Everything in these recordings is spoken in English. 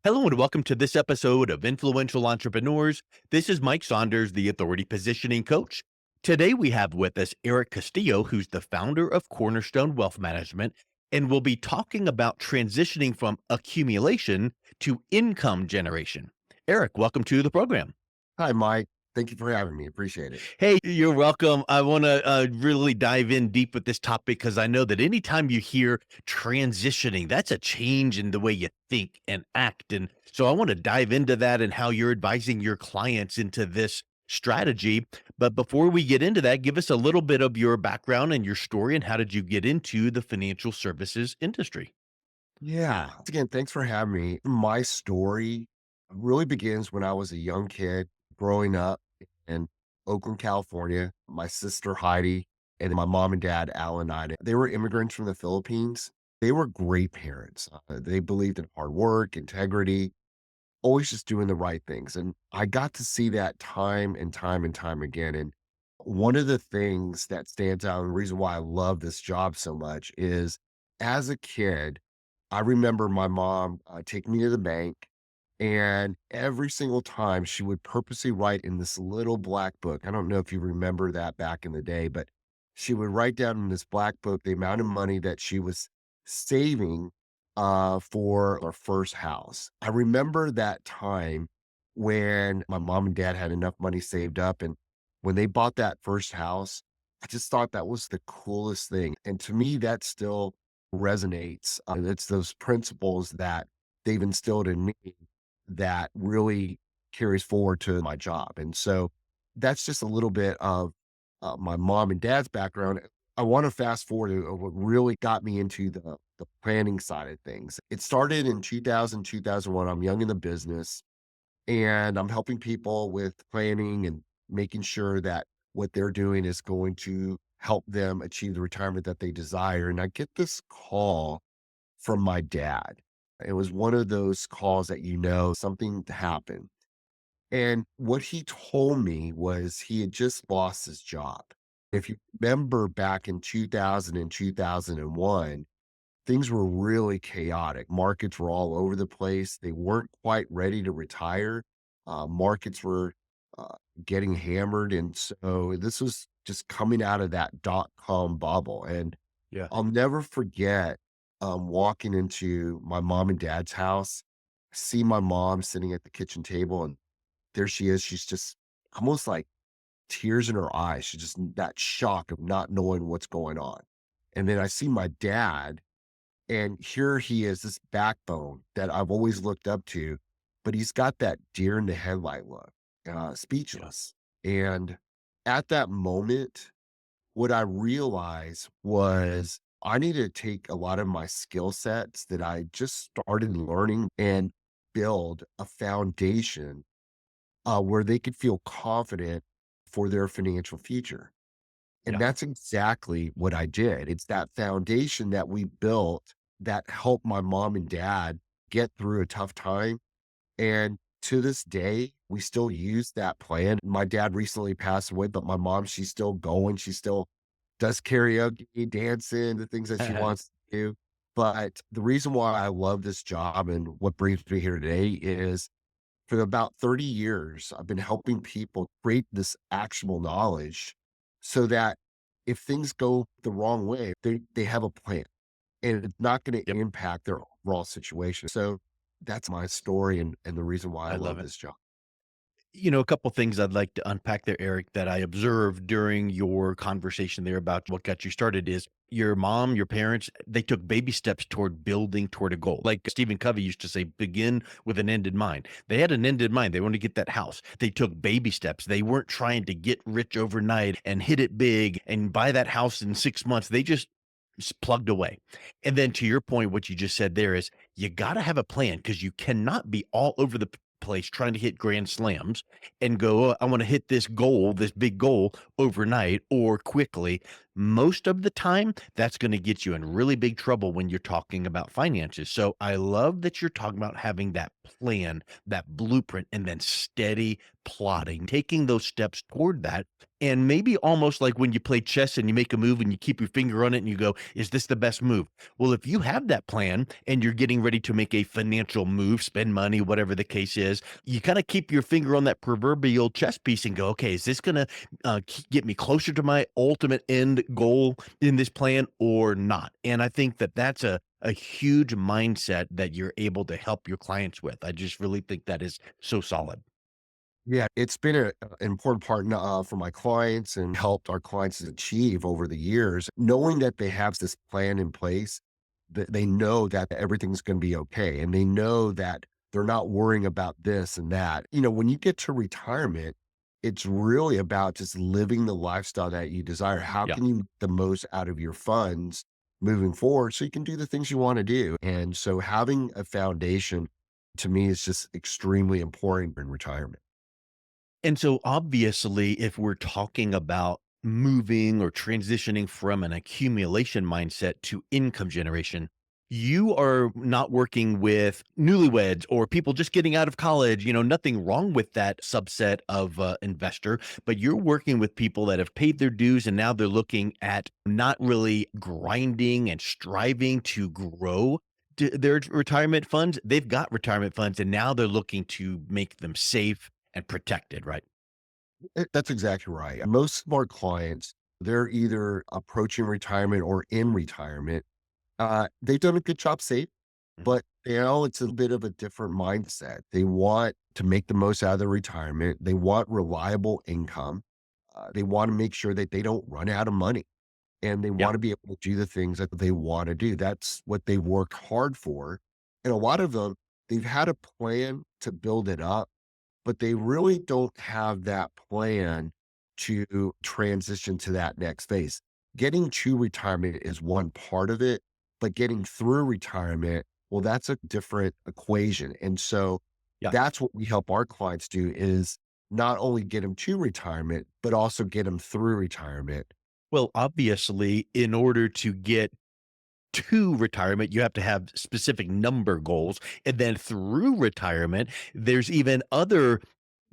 Hello and welcome to this episode of Influential Entrepreneurs. This is Mike Saunders, the Authority Positioning Coach. Today we have with us Erich Castillo, who's the founder of Cornerstone Wealth Management, and we'll be talking about transitioning from accumulation to income generation. Eric, welcome to the program. Hi, Mike. Thank you for having me. Appreciate it. Hey, you're welcome. I want to really dive in deep with this topic because I know that anytime you hear transitioning, that's a change in the way you think and act. And so I want to dive into that and how you're advising your clients into this strategy. But before we get into that, give us a little bit of your background and your story and how did you get into the financial services industry? Yeah. Again, thanks for having me. My story really begins when I was a young kid growing up in Oakland, California. My sister Heidi and my mom and dad, Al and I, they were immigrants from the Philippines. They were great parents. They believed in hard work, integrity, always just doing the right things. And I got to see that time and time and time again. And one of the things that stands out and the reason why I love this job so much is as a kid, I remember my mom taking me to the bank. And every single time she would purposely write in this little black book. I don't know if you remember that back in the day, but she would write down in this black book the amount of money that she was saving for our first house. I remember that time when my mom and dad had enough money saved up, and when they bought that first house, I just thought that was the coolest thing. And to me, that still resonates. It's those principles that they've instilled in me that really carries forward to my job. And so that's just a little bit of my mom and dad's background. I want to fast forward to what really got me into the planning side of things. It started in 2000, 2001. I'm young in the business and I'm helping people with planning and making sure that what they're doing is going to help them achieve the retirement that they desire. And I get this call from my dad. It was one of those calls that something happened. And what he told me was he had just lost his job. If you remember back in 2000 and 2001, things were really chaotic. Markets were all over the place. They weren't quite ready to retire. Markets were getting hammered. And so this was just coming out of that dot-com bubble. And Yeah. I'll never forget walking into my mom and dad's house, see my mom sitting at the kitchen table, and there she is. She's just almost like tears in her eyes. She's just that shock of not knowing what's going on. And then I see my dad, and here he is, this backbone that I've always looked up to, but he's got that deer in the headlight look, Yeah. speechless. And at that moment, what I realized was I needed to take a lot of my skill sets that I just started learning and build a foundation where they could feel confident for their financial future. And Yeah. that's exactly what I did. It's that foundation that we built that helped my mom and dad get through a tough time. And to this day, we still use that plan. My dad recently passed away, but my mom, she's still going. She still does karaoke, dancing, the things that she wants to do. But the reason why I love this job and what brings me here today is for about 30 years, I've been helping people create this actionable knowledge so that if things go the wrong way, they have a plan and it's not going to Yep. impact their overall situation. So that's my story and the reason why I I love love it. this job. A couple things I'd like to unpack there, Eric, that I observed during your conversation there about what got you started is your mom, your parents, they took baby steps toward building toward a goal. Like Stephen Covey used to say, begin with an end in mind. They had an end in mind. They wanted to get that house. They took baby steps. They weren't trying to get rich overnight and hit it big and buy that house in 6 months. They just plugged away. And then to your point, what you just said there is you got to have a plan because you cannot be all over the place trying to hit grand slams and go, "Oh, I want to hit this goal, this big goal overnight or quickly." most of the time, that's gonna get you in really big trouble when you're talking about finances. So I love that you're talking about having that plan, that blueprint, and then steady plotting, taking those steps toward that. And maybe almost like when you play chess and you make a move and you keep your finger on it and you go, is this the best move? Well, if you have that plan and you're getting ready to make a financial move, spend money, whatever the case is, you kind of keep your finger on that proverbial chess piece and go, okay, is this going to get me closer to my ultimate end goal in this plan or not? And I think that that's a huge mindset that you're able to help your clients with. I just really think that is so solid. Yeah, it's been an important part for my clients and helped our clients achieve over the years, knowing that they have this plan in place, that they know that everything's going to be okay. And they know that they're not worrying about this and that. When you get to retirement, it's really about just living the lifestyle that you desire. How Yeah. can you make the most out of your funds moving forward so you can do the things you want to do? And so having a foundation to me is just extremely important in retirement. And so obviously, if we're talking about moving or transitioning from an accumulation mindset to income generation, you are not working with newlyweds or people just getting out of college. Nothing wrong with that subset of investor, but you're working with people that have paid their dues and now they're looking at not really grinding and striving to grow their retirement funds. They've got retirement funds and now they're looking to make them safe and protected, right? That's exactly right. Most of our clients, they're either approaching retirement or in retirement. They've done a good job saving, Mhm. but it's a bit of a different mindset. They want to make the most out of their retirement. They want reliable income. They want to make sure that they don't run out of money and they Yeah. want to be able to do the things that they want to do. That's what they worked hard for. And a lot of them, they've had a plan to build it up, but they really don't have that plan to transition to that next phase. Getting to retirement is one part of it, but getting through retirement, well, that's a different equation. And so Yeah. that's what we help our clients do is not only get them to retirement, but also get them through retirement. Well, obviously, in order to get to retirement, you have to have specific number goals. And then through retirement, there's even other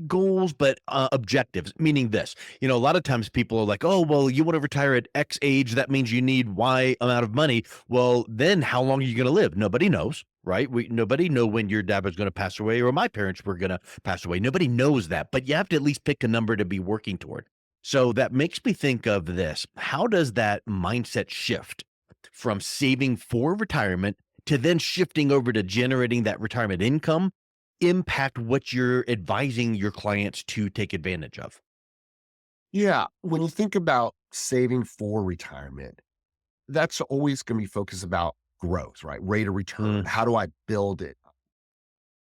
goals, but objectives, meaning this. A lot of times people are like, oh, well, you want to retire at X age. That means you need Y amount of money. Well, then how long are you going to live? Nobody knows. Right. Nobody know when your dad was going to pass away or my parents were going to pass away. Nobody knows that, but you have to at least pick a number to be working toward. So that makes me think of this. How does that mindset shift from saving for retirement to then shifting over to generating that retirement income impact what you're advising your clients to take advantage of? Yeah. When you think about saving for retirement, that's always going to be focused about growth, right? Rate of return. Mm, How do I build it?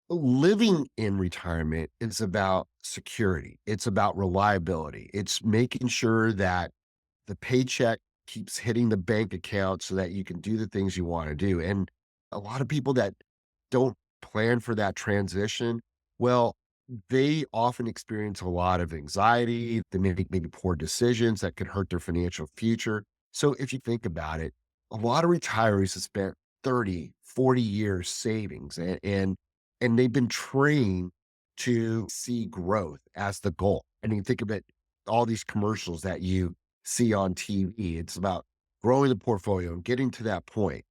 Living in retirement is about security. It's about reliability. It's making sure that the paycheck keeps hitting the bank account so that you can do the things you want to do. And a lot of people that don't plan for that transition, well, they often experience a lot of anxiety. They may make maybe poor decisions that could hurt their financial future. So if you think about it, a lot of retirees have spent 30, 40 years savings and they've been trained to see growth as the goal. And you think of it, all these commercials that you see on TV. It's about growing the portfolio and getting to that point.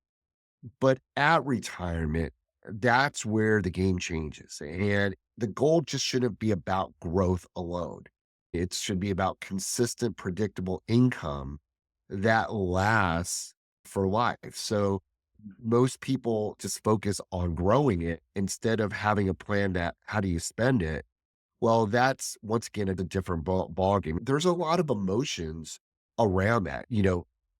But at retirement, that's where the game changes. And the goal just shouldn't be about growth alone. It should be about consistent, predictable income that lasts for life. So most people just focus on growing it instead of having a plan that how do you spend it. Well, that's once again a different ball game. There's a lot of emotions around that.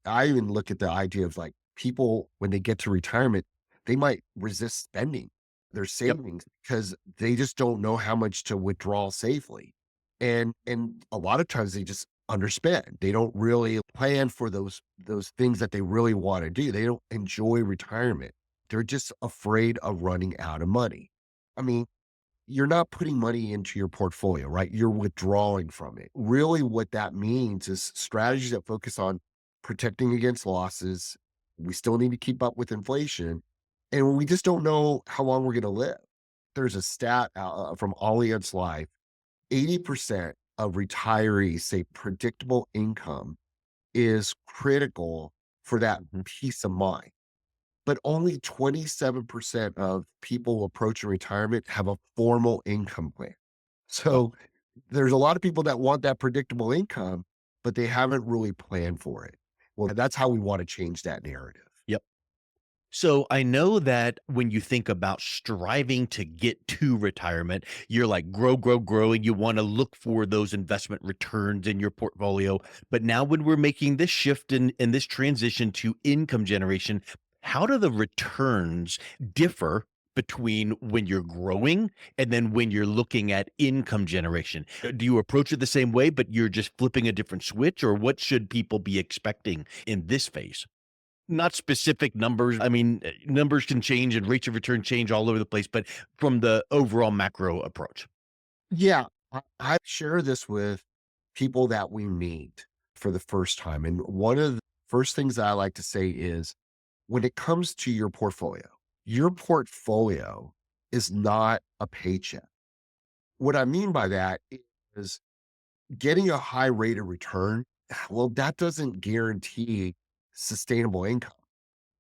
I even look at the idea of like people when they get to retirement, they might resist spending their yep. savings because they just don't know how much to withdraw safely. And a lot of times they just underspend. They don't really plan for those things that they really want to do. They don't enjoy retirement. They're just afraid of running out of money. I mean, you're not putting money into your portfolio, right? You're withdrawing from it. Really, what that means is strategies that focus on protecting against losses. We still need to keep up with inflation. And we just don't know how long we're going to live. There's a stat from Allianz Life: 80% of retirees say predictable income is critical for that Mhm. peace of mind. But only 27% of people approaching retirement have a formal income plan. Well, So there's a lot of people that want that predictable income, but they haven't really planned for it. Well, that's how we want to change that narrative. yep. So I know that when you think about striving to get to retirement, you're like grow, grow, grow, and you want to look for those investment returns in your portfolio. But now when we're making this shift in this transition to income generation, how do the returns differ between when you're growing and then when you're looking at income generation? Do you approach it the same way, but you're just flipping a different switch, or what should people be expecting in this phase? Not specific numbers. I mean, numbers can change and rates of return change all over the place, but from the overall macro approach. Yeah, I share this with people that we meet for the first time. And one of the first things that I like to say is, when it comes to your portfolio is not a paycheck. What I mean by that is getting a high rate of return. Well, that doesn't guarantee sustainable income.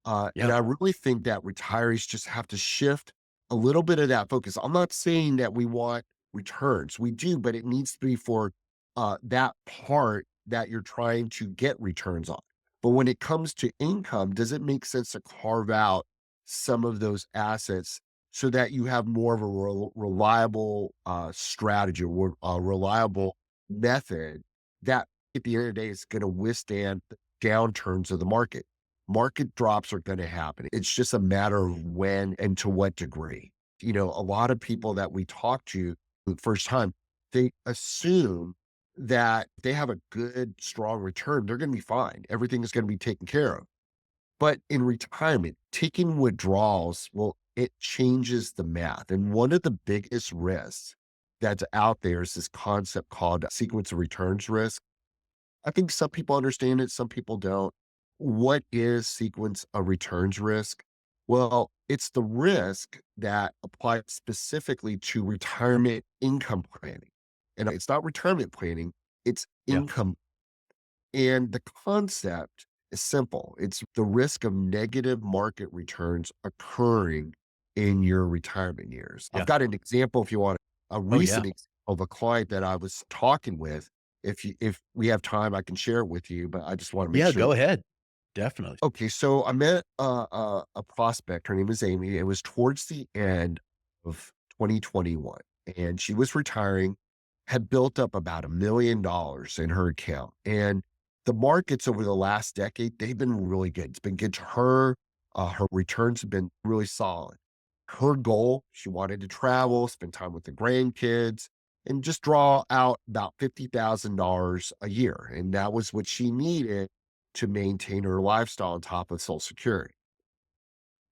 And Yeah, I really think that retirees just have to shift a little bit of that focus. I'm not saying that we want returns. We do, but it needs to be for that part that you're trying to get returns on. But when it comes to income, does it make sense to carve out some of those assets so that you have more of a reliable strategy, or a reliable method that at the end of the day is going to withstand the downturns of the market? Market drops are going to happen. It's just a matter of when and to what degree. A lot of people that we talk to the first time, they assume that they have a good, strong return, they're going to be fine. Everything is going to be taken care of. But in retirement, taking withdrawals, well, it changes the math. And one of the biggest risks that's out there is this concept called sequence of returns risk. I think some people understand it, some people don't. What is sequence of returns risk? Well, it's the risk that applies specifically to retirement income planning. And it's not retirement planning, it's yeah, income. And the concept is simple: it's the risk of negative market returns occurring in your retirement years. I've yeah. got an example if you want a Oh, yeah. recent example of a client that I was talking with. If we have time, I can share it with you, but I just want to make Yeah, sure. go ahead. Definitely. Okay, so I met a prospect. Her name is Amy. It was towards the end of 2021, and she was retiring, had built up about $1 million in her account. And the markets over the last decade, they've been really good. It's been good to her. Her returns have been really solid. Her goal, she wanted to travel, spend time with the grandkids, and just draw out about $50,000 a year. And that was what she needed to maintain her lifestyle on top of Social Security.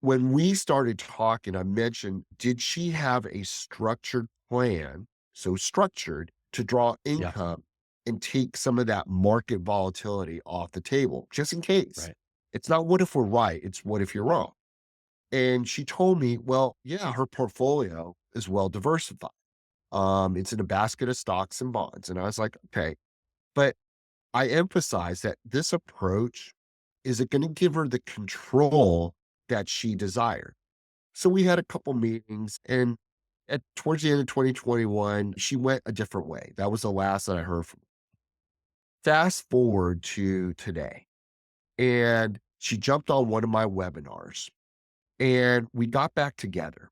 When we started talking, I mentioned, did she have a structured plan? So structured to draw Yeah, income and take some of that market volatility off the table, just in case. right. It's not what if we're right, it's what if you're wrong. And she told me, well, yeah, her portfolio is well diversified. It's in a basket of stocks and bonds. And I was like, okay. But I emphasize that this approach is it going to give her the control that she desired. So we had a couple meetings, and towards the end of 2021, she went a different way. That was the last that I heard from her. Fast forward to today, and she jumped on one of my webinars, and we got back together.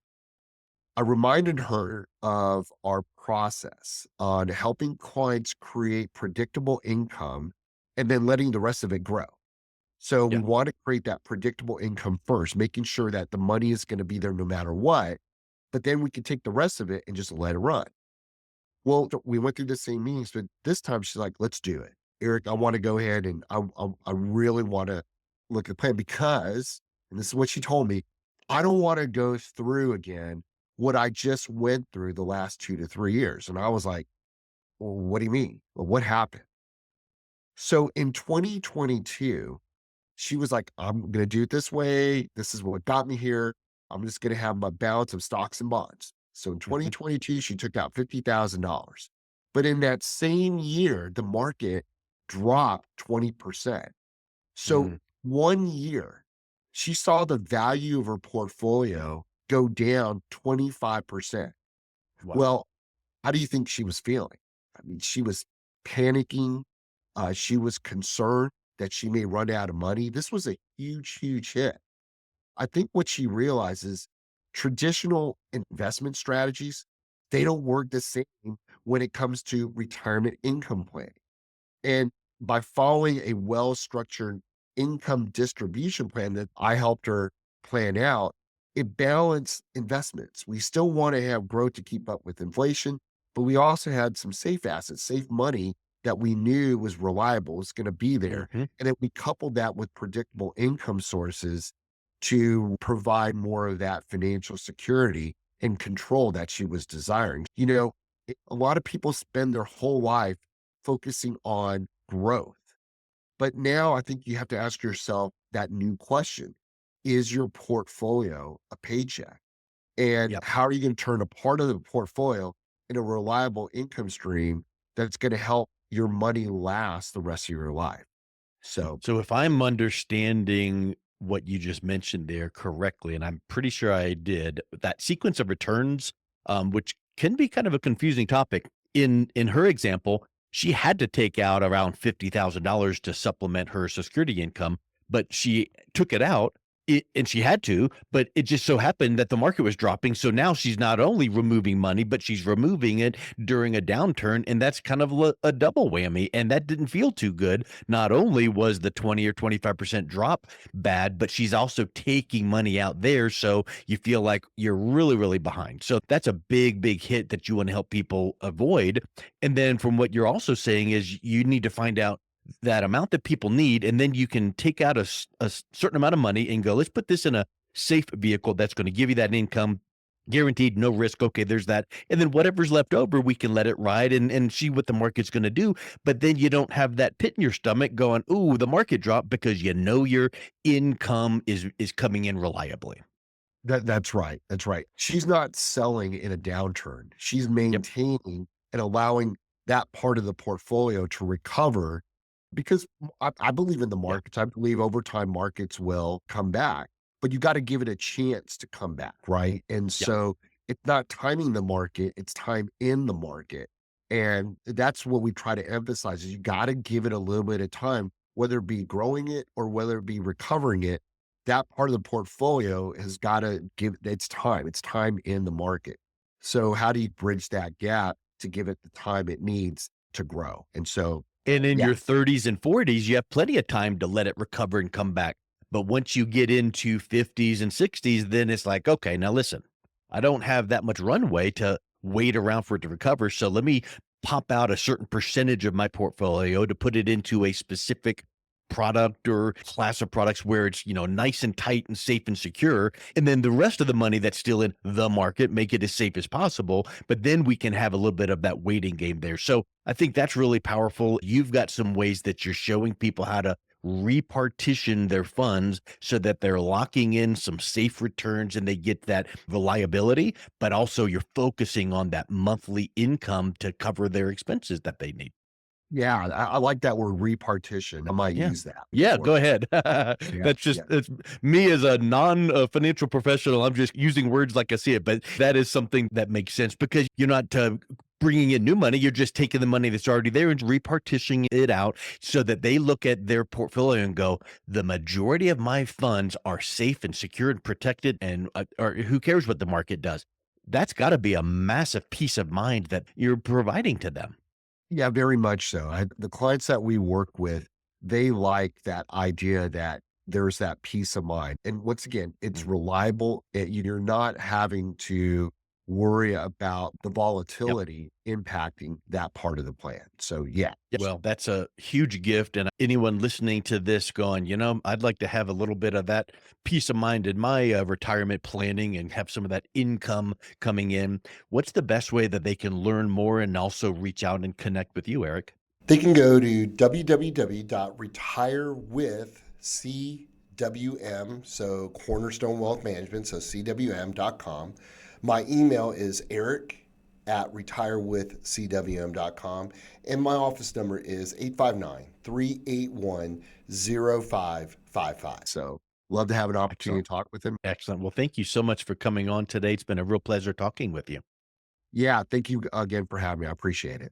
I reminded her of our process on helping clients create predictable income and then letting the rest of it grow. So we Yeah, want to create that predictable income first, making sure that the money is going to be there no matter what. But then we can take the rest of it and just let it run. Well, we went through the same meetings, but this time she's like, let's do it. Eric, I want to go ahead and I really want to look at the plan because, and this is what she told me, I don't want to go through again what I just went through the last 2 to 3 years. And I was like, well, what do you mean? Well, what happened? So in 2022, she was like, I'm going to do it this way. This is what got me here. I'm just going to have my balance of stocks and bonds. So in Mhm, 2022, she took out $50,000. But in that same year, the market dropped 20%. So mm, 1 year, she saw the value of her portfolio go down 25%. wow. Well, how do you think she was feeling? I mean, she was panicking. She was concerned that she may run out of money. This was a huge, huge hit. I think what she realizes traditional investment strategies, they don't work the same when it comes to retirement income planning. And by following a well-structured income distribution plan that I helped her plan out, it balanced investments. We still want to have growth to keep up with inflation, but we also had some safe assets, safe money that we knew was reliable, was going to be there. Mhm. And then we coupled that with predictable income sources to provide more of that financial security and control that she was desiring. A lot of people spend their whole life focusing on growth. But now I think you have to ask yourself that new question. Is your portfolio a paycheck? And Yep. how are you going to turn a part of the portfolio in a reliable income stream that's going to help your money last the rest of your life? So, So if I'm understanding what you just mentioned there correctly, and I'm pretty sure I did, that sequence of returns, which can be kind of a confusing topic. In her example, she had to take out around $50,000 to supplement her Social Security income, but she took it out. And she had to, but it just so happened that the market was dropping. So now she's not only removing money, but she's removing it during a downturn. And that's kind of a double whammy. And that didn't feel too good. Not only was the 20 or 25% drop bad, but she's also taking money out there. So you feel like you're really, really behind. So that's a big, big hit that you want to help people avoid. And then from what you're also saying is you need to find out that amount that people need, and then you can take out a certain amount of money and go, let's put this in a safe vehicle that's going to give you that income guaranteed, no risk. Okay, there's that. And then whatever's left over, we can let it ride and see what the market's going to do. But then you don't have that pit in your stomach going, ooh, the market dropped because you know your income is coming in reliably. that's right. That's right. She's not selling in a downturn. She's Yep. maintaining and allowing that part of the portfolio to recover because I believe in the Yeah. markets. I believe over time markets will come back, but you got to give it a chance to come back, right? And Yeah. so it's not timing the market, it's time in the market. And that's what we try to emphasize is you got to give it a little bit of time, whether it be growing it or whether it be recovering it that part of the portfolio has gotta give its time. It's time in the market. So how do you bridge that gap to give it the time it needs to grow? And so, And in yeah, your 30s and 40s, you have plenty of time to let it recover and come back. But once you get into 50s and 60s, then it's like, okay, now listen, I don't have that much runway to wait around for it to recover. So let me pop out a certain percentage of my portfolio to put it into a specific product or class of products where it's, nice and tight and safe and secure. And then the rest of the money that's still in the market, make it as safe as possible. But then we can have a little bit of that waiting game there. So I think that's really powerful. You've got some ways that you're showing people how to repartition their funds so that they're locking in some safe returns and they get that reliability, but also you're focusing on that monthly income to cover their expenses that they need. yeah, I like that word repartition. I might Yeah. use that Yeah, for go ahead. yeah, That's just yeah. it's me as a non, financial professional, I'm just using words like I see it, but that is something that makes sense because you're not, bringing in new money, you're just taking the money that's already there and repartitioning it out so that they look at their portfolio and go, "The majority of my funds are safe and secure and protected, and, or who cares what the market does?" That's gotta be a massive peace of mind that you're providing to them. Yeah, very much so. The clients that we work with, they like that idea that there's that peace of mind. And once again, it's Mhm. reliable. You're not having to worry about the Yep. volatility impacting that part of the plan. So, yeah. Yeah, well, that's a huge gift, and anyone listening to this going, I'd like to have a little bit of that peace of mind in my, retirement planning and have some of that income coming in. What's the best way that they can learn more and also reach out and connect with you, Eric? They can go to www.retirewithcwm, so Cornerstone Wealth Management, so cwm.com. My email is eric@retirewithcwm.com, and my office number is 859-381-0555. So love to have an opportunity Excellent. to talk with them. Excellent. Well, thank you so much for coming on today. It's been a real pleasure talking with you. Yeah, thank you again for having me. I appreciate it.